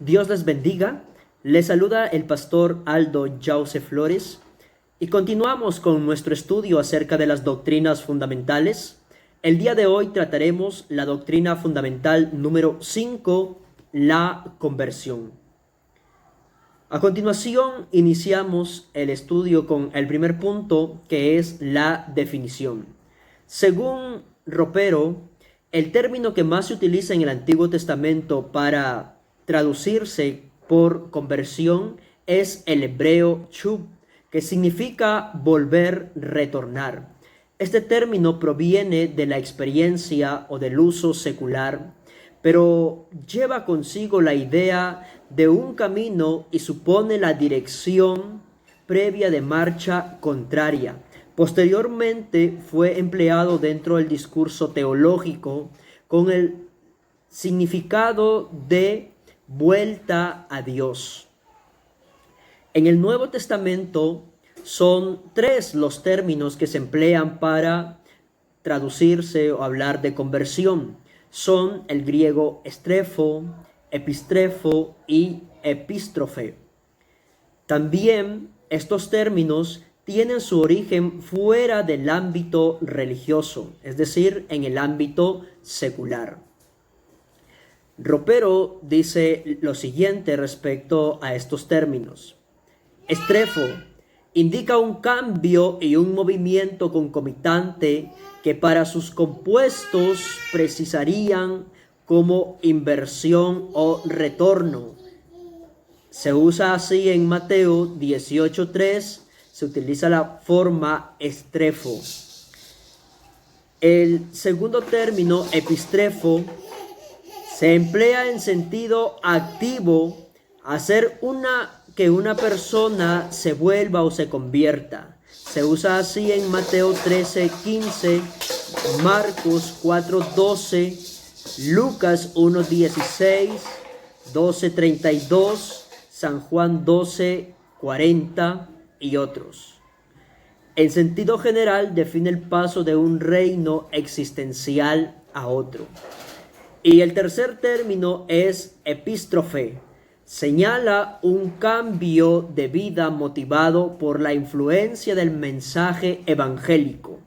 Dios les bendiga. Les saluda el pastor Aldo Jause Flores y continuamos con nuestro estudio acerca de las doctrinas fundamentales. El día de hoy trataremos la doctrina fundamental número 5, la conversión. A continuación iniciamos el estudio con el primer punto, que es la definición. Según Ropero, el término que más se utiliza en el Antiguo Testamento para traducirse por conversión es el hebreo chub, que significa volver, retornar. Este término proviene de la experiencia o del uso secular, pero lleva consigo la idea de un camino y supone la dirección previa de marcha contraria. Posteriormente fue empleado dentro del discurso teológico con el significado de vuelta a Dios. En el Nuevo Testamento son 3 los términos que se emplean para traducirse o hablar de conversión. Son el griego estrefo, epistrefo y epístrofe. También estos términos tienen su origen fuera del ámbito religioso, es decir, en el ámbito secular. Ropero dice lo siguiente respecto a estos términos. Estrefo indica un cambio y un movimiento concomitante que para sus compuestos precisarían como inversión o retorno. Se usa así en Mateo 18:3, se utiliza la forma estrefo. El segundo término, epistrefo, se emplea en sentido activo, hacer que una persona se vuelva o se convierta. Se usa así en Mateo 13:15, Marcos 4:12, Lucas 1:16, 12:32, San Juan 12:40 y otros. En sentido general define el paso de un reino existencial a otro. Y el tercer término es epístrofe. Señala un cambio de vida motivado por la influencia del mensaje evangélico.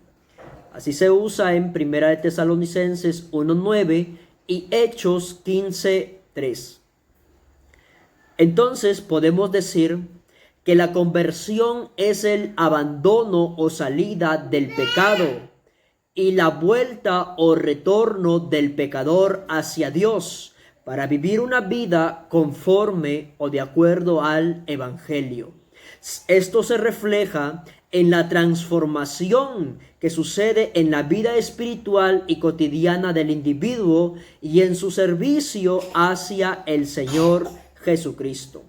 Así se usa en 1 de Tesalonicenses 1:9 y Hechos 15:3. Entonces podemos decir que la conversión es el abandono o salida del pecado y la vuelta o retorno del pecador hacia Dios para vivir una vida conforme o de acuerdo al Evangelio. Esto se refleja en la transformación que sucede en la vida espiritual y cotidiana del individuo y en su servicio hacia el Señor Jesucristo.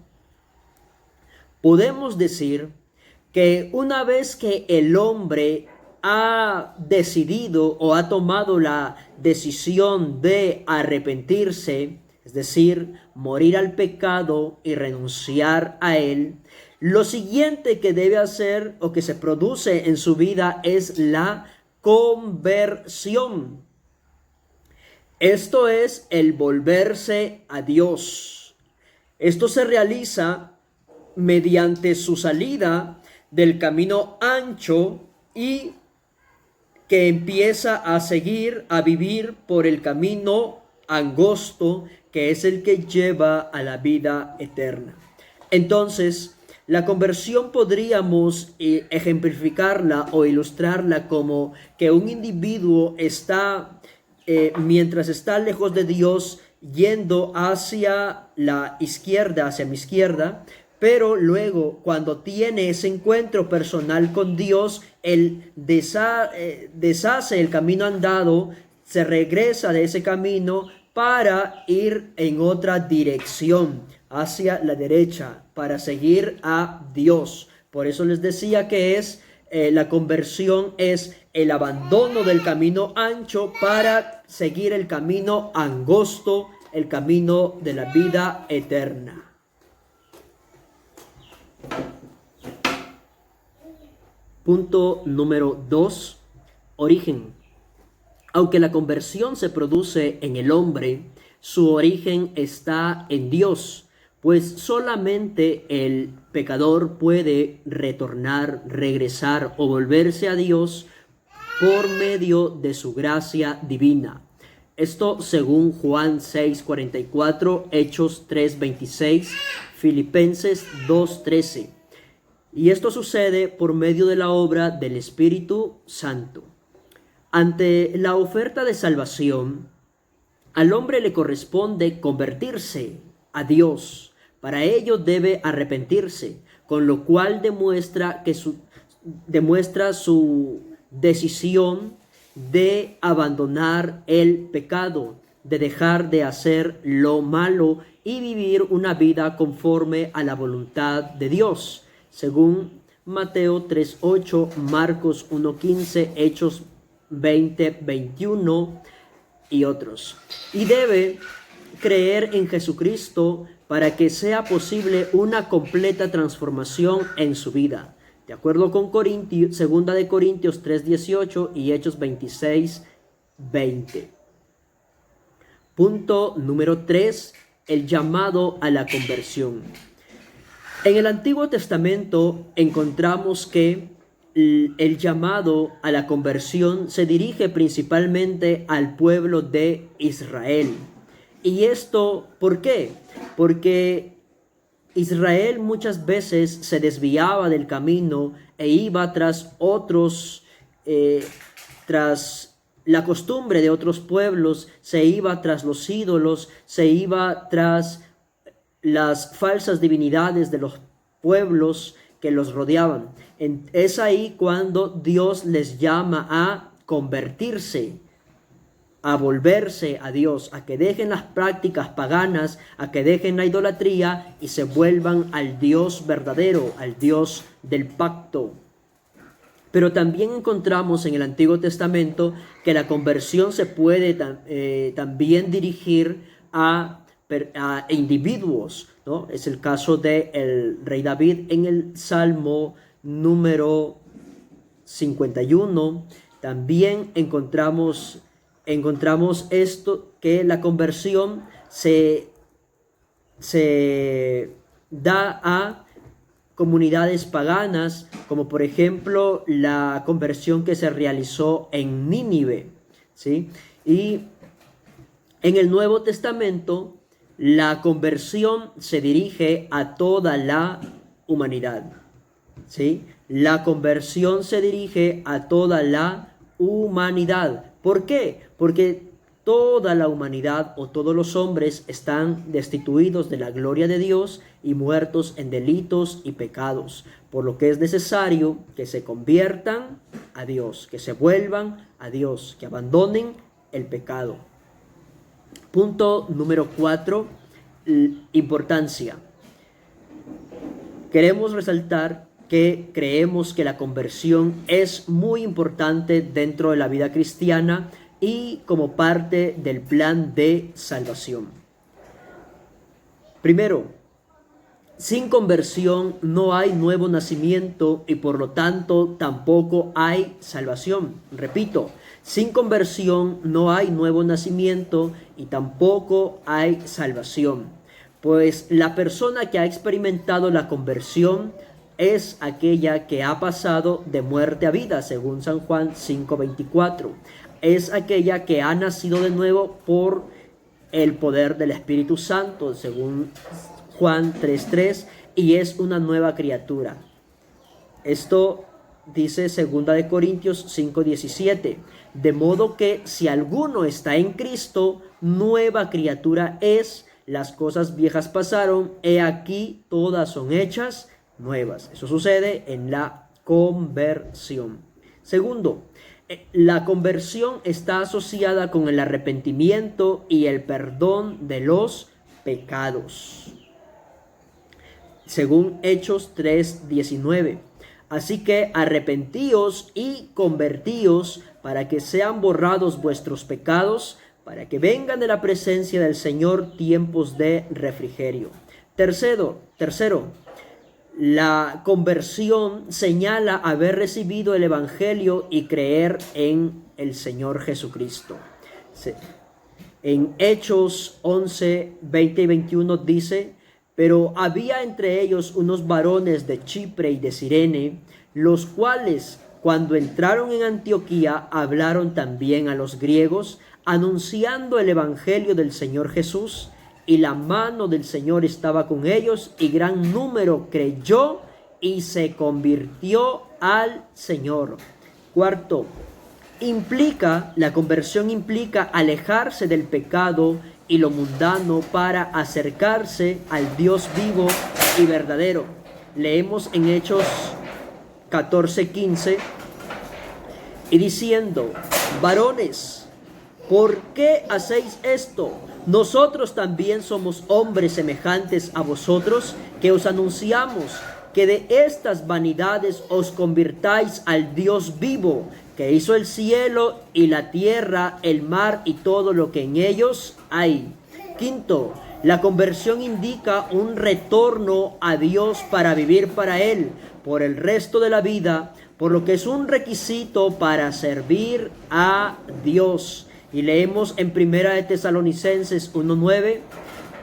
Podemos decir que una vez que el hombre ha decidido o ha tomado la decisión de arrepentirse, es decir, morir al pecado y renunciar a él, lo siguiente que debe hacer o que se produce en su vida es la conversión. Esto es el volverse a Dios. Esto se realiza mediante su salida del camino ancho y que empieza a vivir por el camino angosto, que es el que lleva a la vida eterna. Entonces, la conversión podríamos ejemplificarla o ilustrarla como que un individuo está, mientras está lejos de Dios, yendo hacia la izquierda, hacia mi izquierda, pero luego cuando tiene ese encuentro personal con Dios, él deshace el camino andado, se regresa de ese camino para ir en otra dirección, hacia la derecha, para seguir a Dios. Por eso les decía que la conversión es el abandono del camino ancho para seguir el camino angosto, el camino de la vida eterna. Punto número 2, origen. Aunque la conversión se produce en el hombre, su origen está en Dios, pues solamente el pecador puede retornar, regresar o volverse a Dios por medio de su gracia divina. Esto según Juan 6:44, Hechos 3:26, Filipenses 2:13. Y esto sucede por medio de la obra del Espíritu Santo. Ante la oferta de salvación, al hombre le corresponde convertirse a Dios. Para ello debe arrepentirse, con lo cual demuestra su decisión de abandonar el pecado, de dejar de hacer lo malo y vivir una vida conforme a la voluntad de Dios, según Mateo 3:8, Marcos 1:15, Hechos 20:21 y otros. Y debe creer en Jesucristo para que sea posible una completa transformación en su vida, de acuerdo con Segunda de Corintios 3:18 y Hechos 26:20. Punto número 3, el llamado a la conversión. En el Antiguo Testamento encontramos que el llamado a la conversión se dirige principalmente al pueblo de Israel. ¿Y esto por qué? Porque Israel muchas veces se desviaba del camino e iba tras otros, tras la costumbre de otros pueblos, se iba tras los ídolos, se iba tras las falsas divinidades de los pueblos que los rodeaban. Es ahí cuando Dios les llama a convertirse, a volverse a Dios, a que dejen las prácticas paganas, a que dejen la idolatría y se vuelvan al Dios verdadero, al Dios del pacto. Pero también encontramos en el Antiguo Testamento que la conversión se puede también dirigir a individuos, ¿no? Es el caso del rey David en el Salmo número 51. También encontramos esto, que la conversión se da a comunidades paganas, como por ejemplo la conversión que se realizó en Nínive, ¿sí? Y en el Nuevo Testamento la conversión se dirige a toda la humanidad, ¿sí? La conversión se dirige a toda la humanidad. ¿Por qué? Porque toda la humanidad o todos los hombres están destituidos de la gloria de Dios y muertos en delitos y pecados, por lo que es necesario que se conviertan a Dios, que se vuelvan a Dios, que abandonen el pecado. Punto número 4, importancia. Queremos resaltar que creemos que la conversión es muy importante dentro de la vida cristiana y como parte del plan de salvación. Primero, sin conversión no hay nuevo nacimiento y por lo tanto tampoco hay salvación. Repito, sin conversión no hay nuevo nacimiento y tampoco hay salvación. Pues la persona que ha experimentado la conversión es aquella que ha pasado de muerte a vida, según San Juan 5:24. Es aquella que ha nacido de nuevo por el poder del Espíritu Santo, según Juan 3:3, y es una nueva criatura. Esto dice 2 de Corintios 5:17. De modo que si alguno está en Cristo, nueva criatura es, las cosas viejas pasaron, he aquí todas son hechas nuevas. Eso sucede en la conversión. Segundo, la conversión está asociada con el arrepentimiento y el perdón de los pecados, según Hechos 3:19. Así que arrepentíos y convertíos para que sean borrados vuestros pecados, para que vengan de la presencia del Señor tiempos de refrigerio. Tercero, la conversión señala haber recibido el Evangelio y creer en el Señor Jesucristo. En Hechos 11, 20 y 21 dice: Pero había entre ellos unos varones de Chipre y de Cirene, los cuales, cuando entraron en Antioquía, hablaron también a los griegos, anunciando el evangelio del Señor Jesús, y la mano del Señor estaba con ellos, y gran número creyó y se convirtió al Señor. Cuarto, la conversión implica alejarse del pecado y lo mundano para acercarse al Dios vivo y verdadero. Leemos en Hechos 14:15 y diciendo: varones, ¿por qué hacéis esto? Nosotros también somos hombres semejantes a vosotros, que os anunciamos que de estas vanidades os convirtáis al Dios vivo, que hizo el cielo y la tierra, el mar y todo lo que en ellos hay. Quinto, la conversión indica un retorno a Dios para vivir para Él por el resto de la vida, por lo que es un requisito para servir a Dios. Y leemos en 1 de Tesalonicenses 1:9,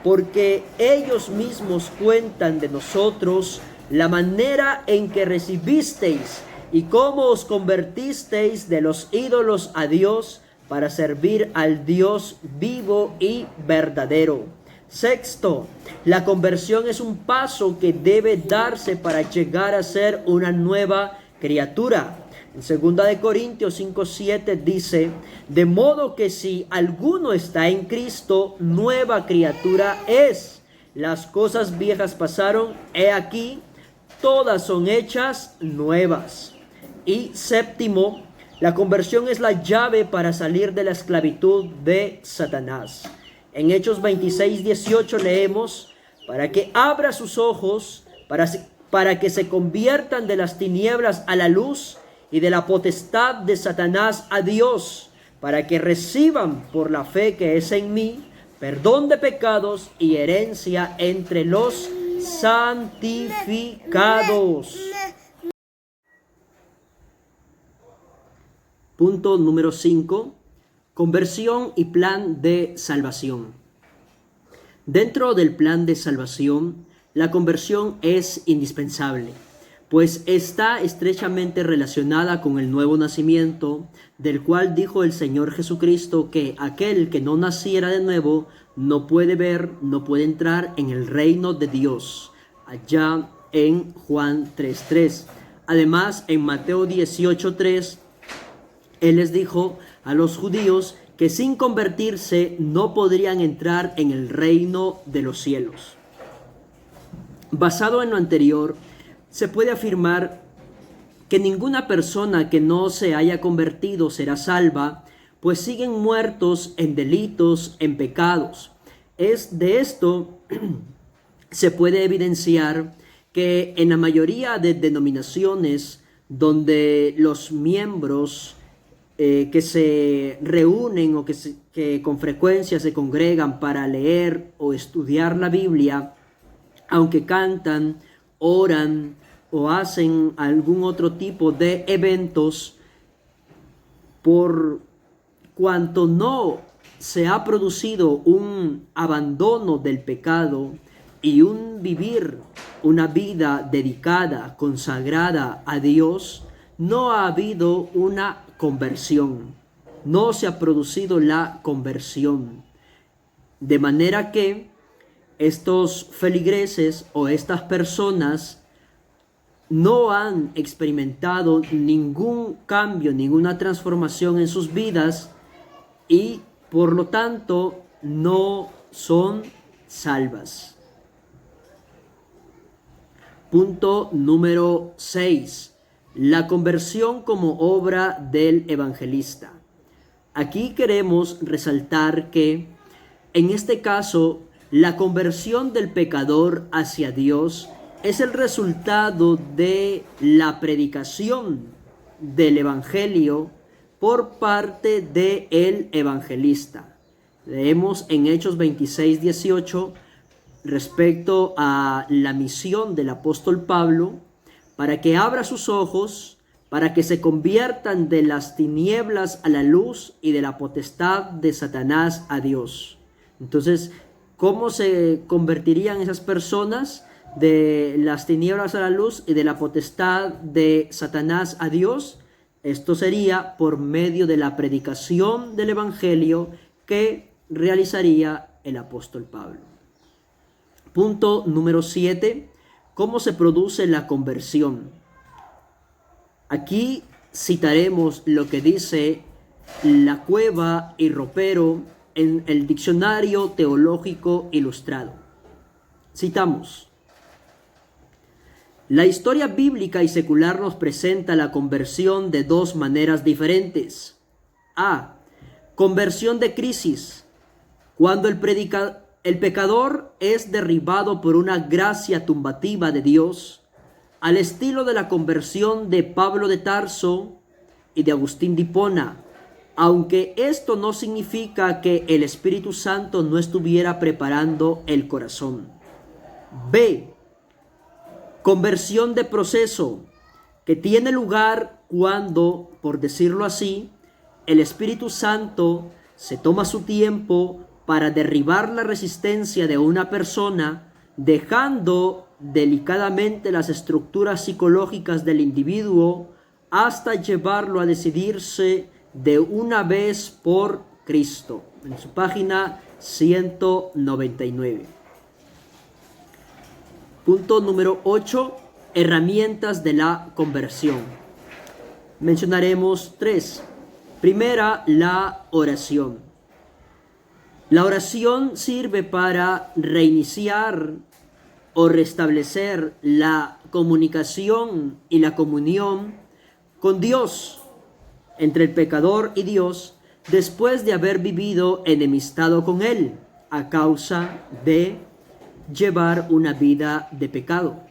porque ellos mismos cuentan de nosotros la manera en que recibisteis y cómo os convertisteis de los ídolos a Dios para servir al Dios vivo y verdadero. Sexto, la conversión es un paso que debe darse para llegar a ser una nueva criatura. En 2 de Corintios 5:7 dice: de modo que si alguno está en Cristo, nueva criatura es. Las cosas viejas pasaron, he aquí, todas son hechas nuevas. Y séptimo, la conversión es la llave para salir de la esclavitud de Satanás. En Hechos 26:18 leemos: para que abra sus ojos, para que se conviertan de las tinieblas a la luz y de la potestad de Satanás a Dios, para que reciban por la fe que es en mí perdón de pecados y herencia entre los santificados. Punto número 5. Conversión y plan de salvación. Dentro del plan de salvación, la conversión es indispensable, pues está estrechamente relacionada con el nuevo nacimiento, del cual dijo el Señor Jesucristo que aquel que no naciera de nuevo no puede ver, no puede entrar en el reino de Dios, allá en Juan 3:3. Además, en Mateo 18:3, Él les dijo a los judíos que sin convertirse no podrían entrar en el reino de los cielos. Basado en lo anterior, se puede afirmar que ninguna persona que no se haya convertido será salva, pues siguen muertos en delitos, en pecados. Es de esto se puede evidenciar que en la mayoría de denominaciones donde los miembros que se reúnen o que con frecuencia se congregan para leer o estudiar la Biblia, aunque cantan, oran o hacen algún otro tipo de eventos, por cuanto no se ha producido un abandono del pecado y un vivir una vida dedicada, consagrada a Dios, no ha habido una conversión, no se ha producido la conversión. De manera que estos feligreses o estas personas no han experimentado ningún cambio, ninguna transformación en sus vidas y por lo tanto no son salvas. Punto número 6. La conversión como obra del evangelista. Aquí queremos resaltar que en este caso la conversión del pecador hacia Dios es el resultado de la predicación del evangelio por parte del evangelista. Leemos en Hechos 26:18 respecto a la misión del apóstol Pablo, para que abra sus ojos, para que se conviertan de las tinieblas a la luz y de la potestad de Satanás a Dios. Entonces, ¿Cómo se convertirían esas personas de las tinieblas a la luz y de la potestad de Satanás a Dios? Esto sería por medio de la predicación del Evangelio que realizaría el apóstol Pablo. Punto número 7. ¿Cómo se produce la conversión? Aquí citaremos lo que dice La Cueva y Ropero en el Diccionario Teológico Ilustrado. Citamos: la historia bíblica y secular nos presenta la conversión de dos maneras diferentes. A. Conversión de crisis, cuando el pecador es derribado por una gracia tumbativa de Dios, al estilo de la conversión de Pablo de Tarso y de Agustín de Hipona, aunque esto no significa que el Espíritu Santo no estuviera preparando el corazón. B. Conversión de proceso, que tiene lugar cuando, por decirlo así, el Espíritu Santo se toma su tiempo para derribar la resistencia de una persona, dejando delicadamente las estructuras psicológicas del individuo hasta llevarlo a decidirse de una vez por Cristo. En su página 199. Punto número 8. Herramientas de la conversión. Mencionaremos 3. Primera, la oración. La oración sirve para reiniciar o restablecer la comunicación y la comunión con Dios, entre el pecador y Dios, después de haber vivido enemistado con Él a causa de llevar una vida de pecado.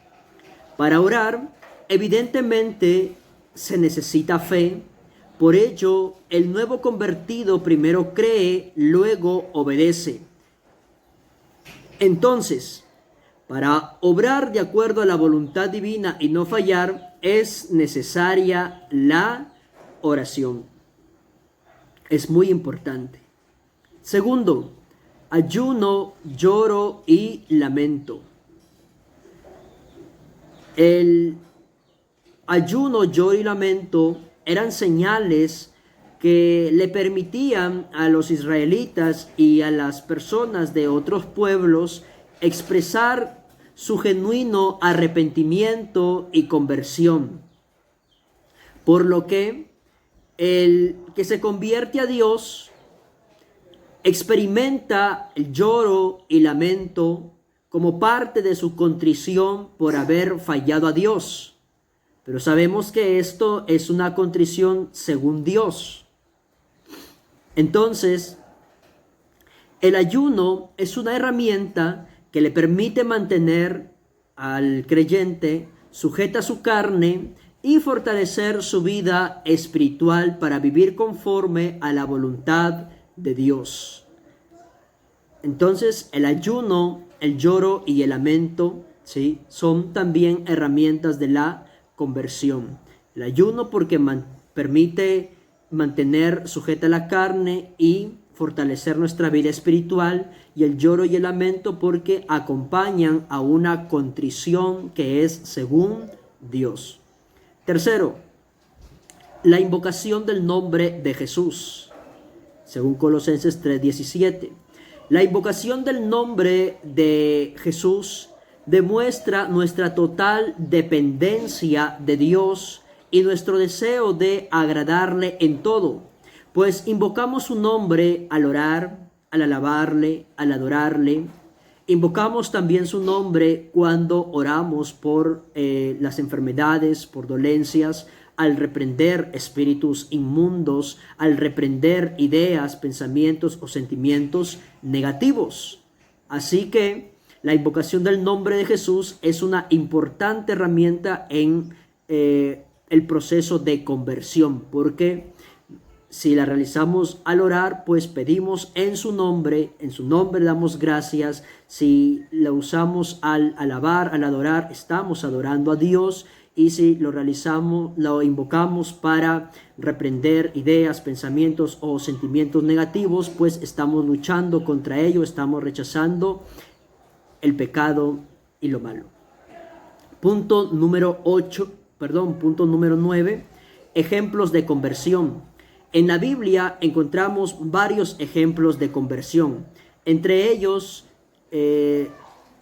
Para orar, evidentemente, se necesita fe. Por ello, el nuevo convertido primero cree, luego obedece. Entonces, para obrar de acuerdo a la voluntad divina y no fallar, es necesaria la oración. Es muy importante. Segundo, ayuno, lloro y lamento. El ayuno, lloro y lamento eran señales que le permitían a los israelitas y a las personas de otros pueblos expresar su genuino arrepentimiento y conversión. Por lo que el que se convierte a Dios experimenta el lloro y lamento como parte de su contrición por haber fallado a Dios. Pero sabemos que esto es una contrición según Dios. Entonces, el ayuno es una herramienta que le permite mantener al creyente sujeta a su carne y fortalecer su vida espiritual para vivir conforme a la voluntad de Dios. Entonces, el ayuno, el lloro y el lamento, ¿sí?, son también herramientas de la conversión. El ayuno porque permite mantener sujeta la carne y fortalecer nuestra vida espiritual, y el lloro y el lamento porque acompañan a una contrición que es según Dios. Tercero, la invocación del nombre de Jesús, según Colosenses 3:17. La invocación del nombre de Jesús demuestra nuestra total dependencia de Dios y nuestro deseo de agradarle en todo, pues invocamos su nombre al orar, al alabarle, al adorarle. Invocamos también su nombre cuando oramos por las enfermedades, por dolencias, al reprender espíritus inmundos, al reprender ideas, pensamientos o sentimientos negativos. Así que la invocación del nombre de Jesús es una importante herramienta en el proceso de conversión, porque Si la realizamos al orar, pues pedimos en su nombre damos gracias. Si la usamos al alabar, al adorar, estamos adorando a Dios. Y si lo realizamos, lo invocamos para reprender ideas, pensamientos o sentimientos negativos, pues estamos luchando contra ello, estamos rechazando el pecado y lo malo. Punto número 9, ejemplos de conversión. En la Biblia encontramos varios ejemplos de conversión. Entre ellos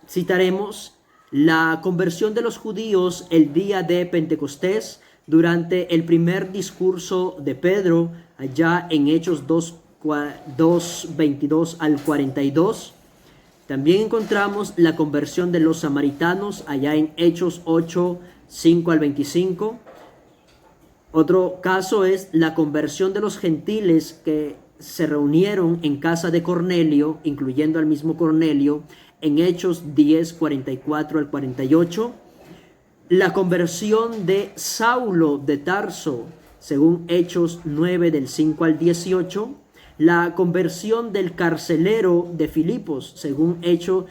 citaremos la conversión de los judíos el día de Pentecostés durante el primer discurso de Pedro, allá en Hechos 2:22 al 42. También encontramos la conversión de los samaritanos allá en Hechos 8:5 al 25. Otro caso es la conversión de los gentiles que se reunieron en casa de Cornelio, incluyendo al mismo Cornelio, en Hechos 10:44 al 48. La conversión de Saulo de Tarso, según Hechos 9 del 5 al 18. La conversión del carcelero de Filipos, según Hechos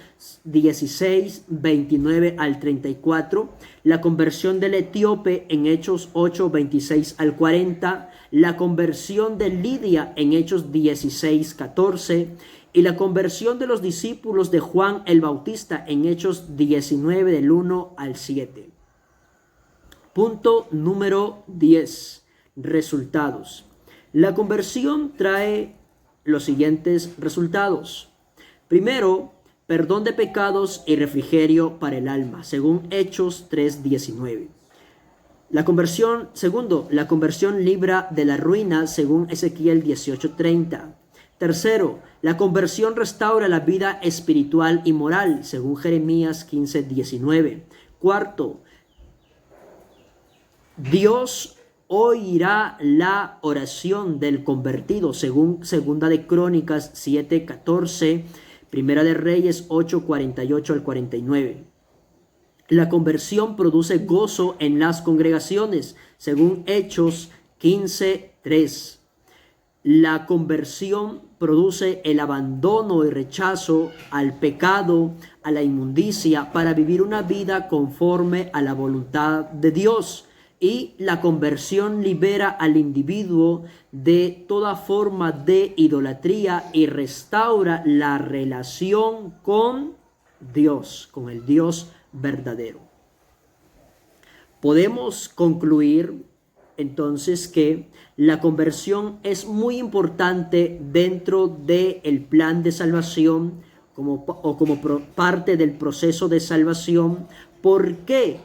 16, 29 al 34. La conversión del etíope en Hechos 8, 26 al 40. La conversión de Lidia en Hechos 16, 14. Y la conversión de los discípulos de Juan el Bautista en Hechos 19 del 1 al 7. Punto número 10. Resultados. La conversión trae los siguientes resultados. Primero, perdón de pecados y refrigerio para el alma, según Hechos 3:19. Segundo, la conversión libra de la ruina, según Ezequiel 18:30. Tercero, la conversión restaura la vida espiritual y moral, según Jeremías 15:19. Cuarto, Dios oirá la oración del convertido, según Segunda de Crónicas 7:14, Primera de Reyes 8:48 al 49. La conversión produce gozo en las congregaciones, según Hechos 15:3. La conversión produce el abandono y rechazo al pecado, a la inmundicia, para vivir una vida conforme a la voluntad de Dios. Y la conversión libera al individuo de toda forma de idolatría y restaura la relación con Dios, con el Dios verdadero. Podemos concluir entonces que la conversión es muy importante dentro del plan de salvación como parte del proceso de salvación. ¿Por qué?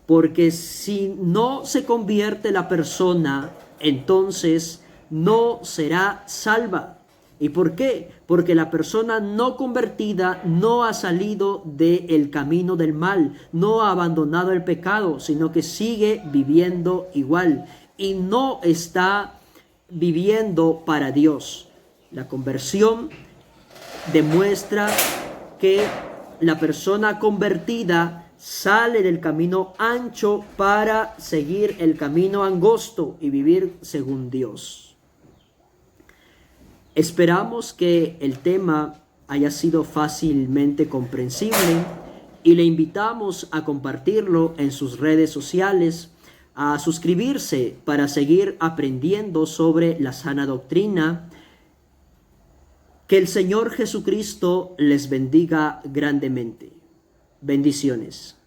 Porque si no se convierte la persona, entonces no será salva. ¿Y por qué? Porque la persona no convertida no ha salido del camino del mal, no ha abandonado el pecado, sino que sigue viviendo igual y no está viviendo para Dios. La conversión demuestra que la persona convertida sale del camino ancho para seguir el camino angosto y vivir según Dios. Esperamos que el tema haya sido fácilmente comprensible y le invitamos a compartirlo en sus redes sociales, a suscribirse para seguir aprendiendo sobre la sana doctrina. Que el Señor Jesucristo les bendiga grandemente. Bendiciones.